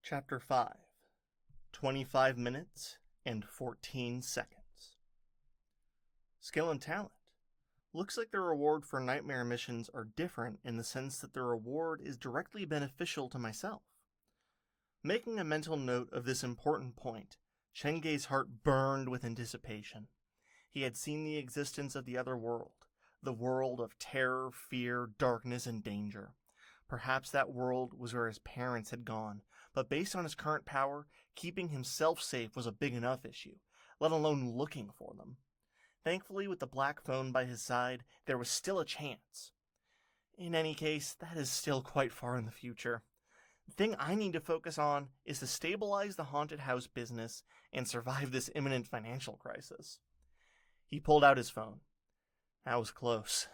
Chapter 5 25 minutes and 14 seconds. Skill and talent. Looks like the reward for nightmare missions are different in the sense that the reward is directly beneficial to myself. Making a mental note of this important point, Chen Ge's heart burned with anticipation. He had seen the existence of the other world, the world of terror, fear, darkness, and danger. Perhaps that world was where his parents had gone, but based on his current power, keeping himself safe was a big enough issue, let alone looking for them. Thankfully, with the black phone by his side, there was still a chance. In any case, that is still quite far in the future. The thing I need to focus on is to stabilize the haunted house business and survive this imminent financial crisis. He pulled out his phone. That was close.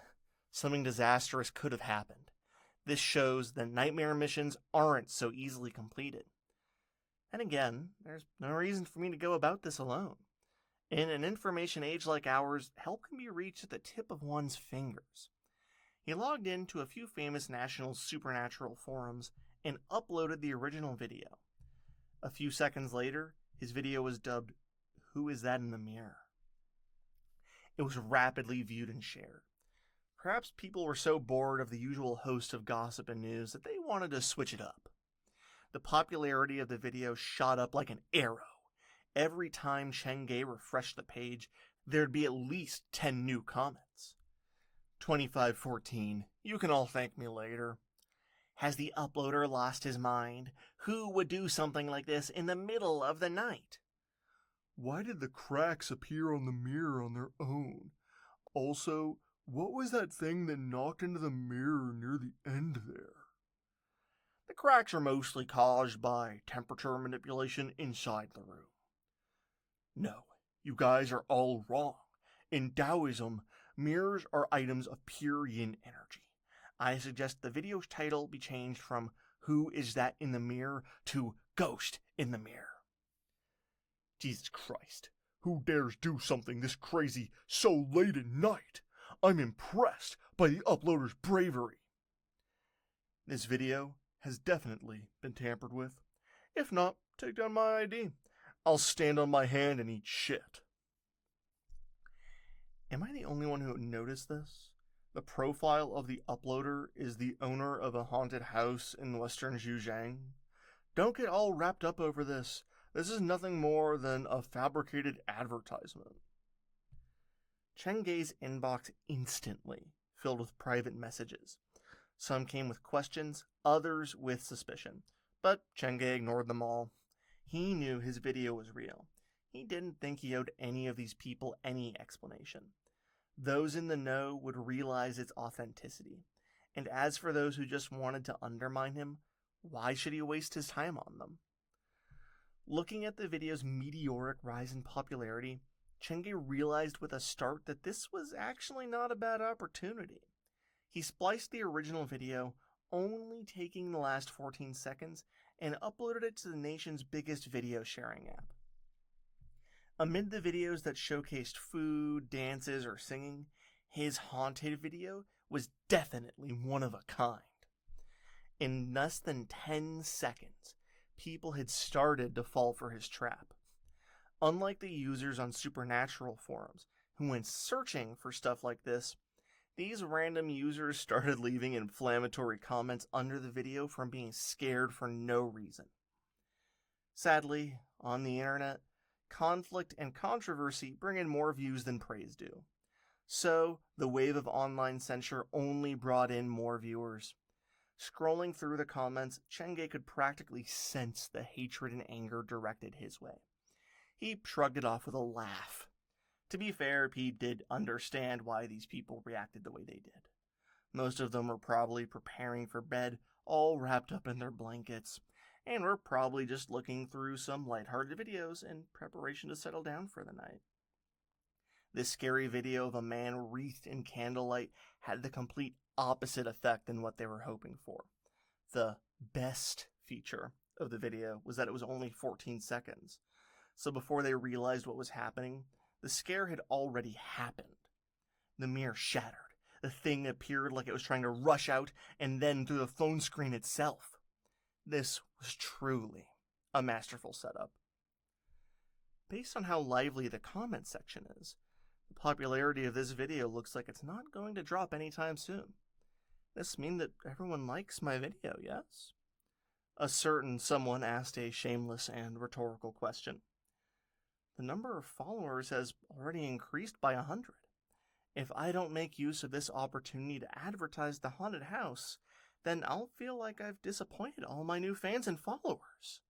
Something disastrous could have happened. This shows that nightmare missions aren't so easily completed. And again, there's no reason for me to go about this alone. In an information age like ours, help can be reached at the tip of one's fingers. He logged into a few famous national supernatural forums and uploaded the original video. A few seconds later, his video was dubbed, "Who is that in the mirror?" It was rapidly viewed and shared. Perhaps people were so bored of the usual host of gossip and news that they wanted to switch it up. The popularity of the video shot up like an arrow. Every time Chen Ge refreshed the page, there'd be at least 10 new comments. 2514, you can all thank me later. Has the uploader lost his mind? Who would do something like this in the middle of the night? Why did the cracks appear on the mirror on their own? Also, what was that thing that knocked into the mirror near the end there? The cracks are mostly caused by temperature manipulation inside the room. No, you guys are all wrong. In Taoism, mirrors are items of pure yin energy. I suggest the video's title be changed from "Who is that in the mirror?" to "Ghost in the mirror." Jesus Christ, who dares do something this crazy so late at night? I'm impressed by the uploader's bravery. This video has definitely been tampered with. If not, take down my ID. I'll stand on my hand and eat shit. Am I the only one who noticed this? The profile of the uploader is the owner of a haunted house in western Zhejiang. Don't get all wrapped up over this. This is nothing more than a fabricated advertisement. Chen Ge's inbox instantly filled with private messages. Some came with questions, others with suspicion. But Chen Ge ignored them all. He knew his video was real. He didn't think he owed any of these people any explanation. Those in the know would realize its authenticity. And as for those who just wanted to undermine him, why should he waste his time on them? Looking at the video's meteoric rise in popularity, Chen Ge realized with a start that this was actually not a bad opportunity. He spliced the original video, only taking the last 14 seconds, and uploaded it to the nation's biggest video sharing app. Amid the videos that showcased food, dances, or singing, his haunted video was definitely one of a kind. In less than 10 seconds, people had started to fall for his trap. Unlike the users on supernatural forums, who went searching for stuff like this, these random users started leaving inflammatory comments under the video from being scared for no reason. Sadly, on the internet, conflict and controversy bring in more views than praise do. So, the wave of online censure only brought in more viewers. Scrolling through the comments, Chen Ge could practically sense the hatred and anger directed his way. He shrugged it off with a laugh. To be fair, he did understand why these people reacted the way they did. Most of them were probably preparing for bed, all wrapped up in their blankets, and were probably just looking through some lighthearted videos in preparation to settle down for the night. This scary video of a man wreathed in candlelight had the complete opposite effect than what they were hoping for. The best feature of the video was that it was only 14 seconds. So before they realized what was happening, the scare had already happened. The mirror shattered. The thing appeared like it was trying to rush out and then through the phone screen itself. This was truly A masterful setup. Based on how lively the comment section is, the popularity of this video looks like it's not going to drop anytime soon. This means that everyone likes my video, yes? A certain someone asked a shameless and rhetorical question. The number of followers has already increased by 100. If I don't make use of this opportunity to advertise the haunted house, then I'll feel like I've disappointed all my new fans and followers.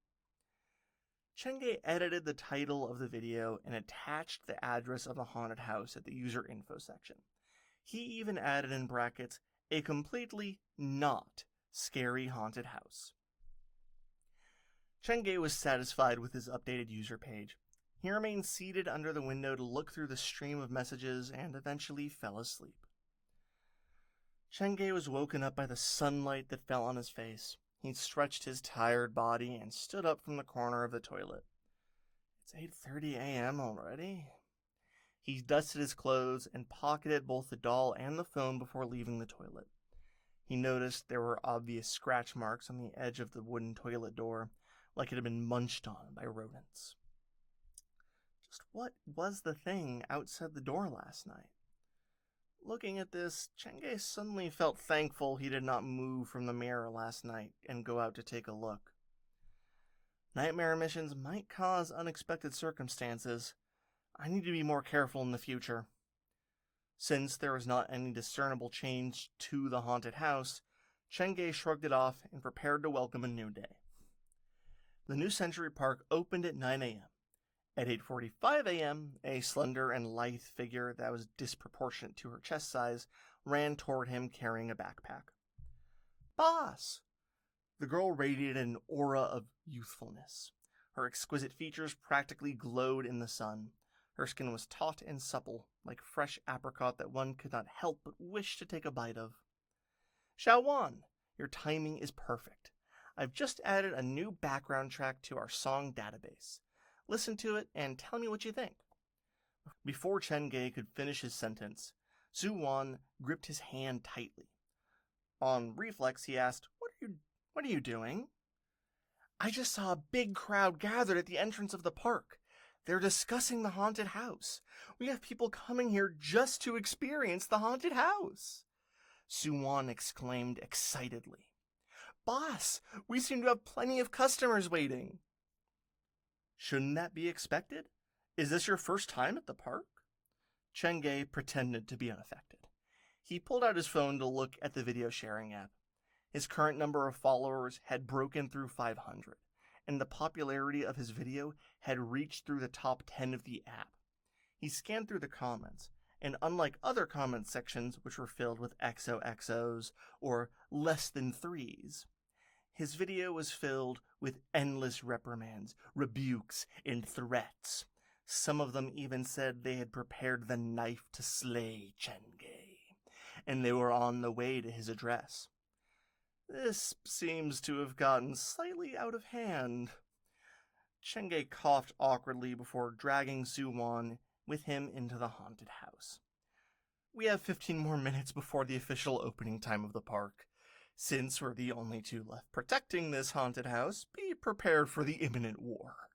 Chen Ge edited the title of the video and attached the address of the haunted house at the user info section. He even added in brackets, a completely not scary haunted house. Chen Ge was satisfied with his updated user page. He remained seated under the window to look through the stream of messages and eventually fell asleep. Chen Ge was woken up by the sunlight that fell on his face. He stretched his tired body and stood up from the corner of the toilet. It's 8:30 a.m. already. He dusted his clothes and pocketed both the doll and the phone before leaving the toilet. He noticed there were obvious scratch marks on the edge of the wooden toilet door, like it had been munched on by rodents. Just what was the thing outside the door last night? Looking at this, Chen Ge suddenly felt thankful he did not move from the mirror last night and go out to take a look. Nightmare missions might cause unexpected circumstances. I need to be more careful in the future. Since there was not any discernible change to the haunted house, Chen Ge shrugged it off and prepared to welcome a new day. The new Century Park opened at 9 a.m. At 8:45 a.m., a slender and lithe figure that was disproportionate to her chest size ran toward him carrying a backpack. "Boss!" The girl radiated an aura of youthfulness. Her exquisite features practically glowed in the sun. Her skin was taut and supple, like fresh apricot that one could not help but wish to take a bite of. "Xiaowan, your timing is perfect. I've just added a new background track to our song database. Listen to it and tell me what you think." Before Chen Ge could finish his sentence, Zhu Wan gripped his hand tightly. On reflex, he asked, What are you doing?" "I just saw a big crowd gathered at the entrance of the park. They're discussing the haunted house. We have people coming here just to experience the haunted house," Zhu Wan exclaimed excitedly. "Boss, we seem to have plenty of customers waiting." "Shouldn't that be expected? Is this your first time at the park?" Chen Ge pretended to be unaffected. He pulled out his phone to look at the video sharing app. His current number of followers had broken through 500, and the popularity of his video had reached through the top 10 of the app. He scanned through the comments, and unlike other comment sections which were filled with XOXOs or less than threes, his video was filled with endless reprimands, rebukes, and threats. Some of them even said they had prepared the knife to slay Chen Ge, and they were on the way to his address. This seems to have gotten slightly out of hand. Chen Ge coughed awkwardly before dragging Zhu Wan with him into the haunted house. "We have 15 more minutes before the official opening time of the park. Since we're the only two left protecting this haunted house, be prepared for the imminent war."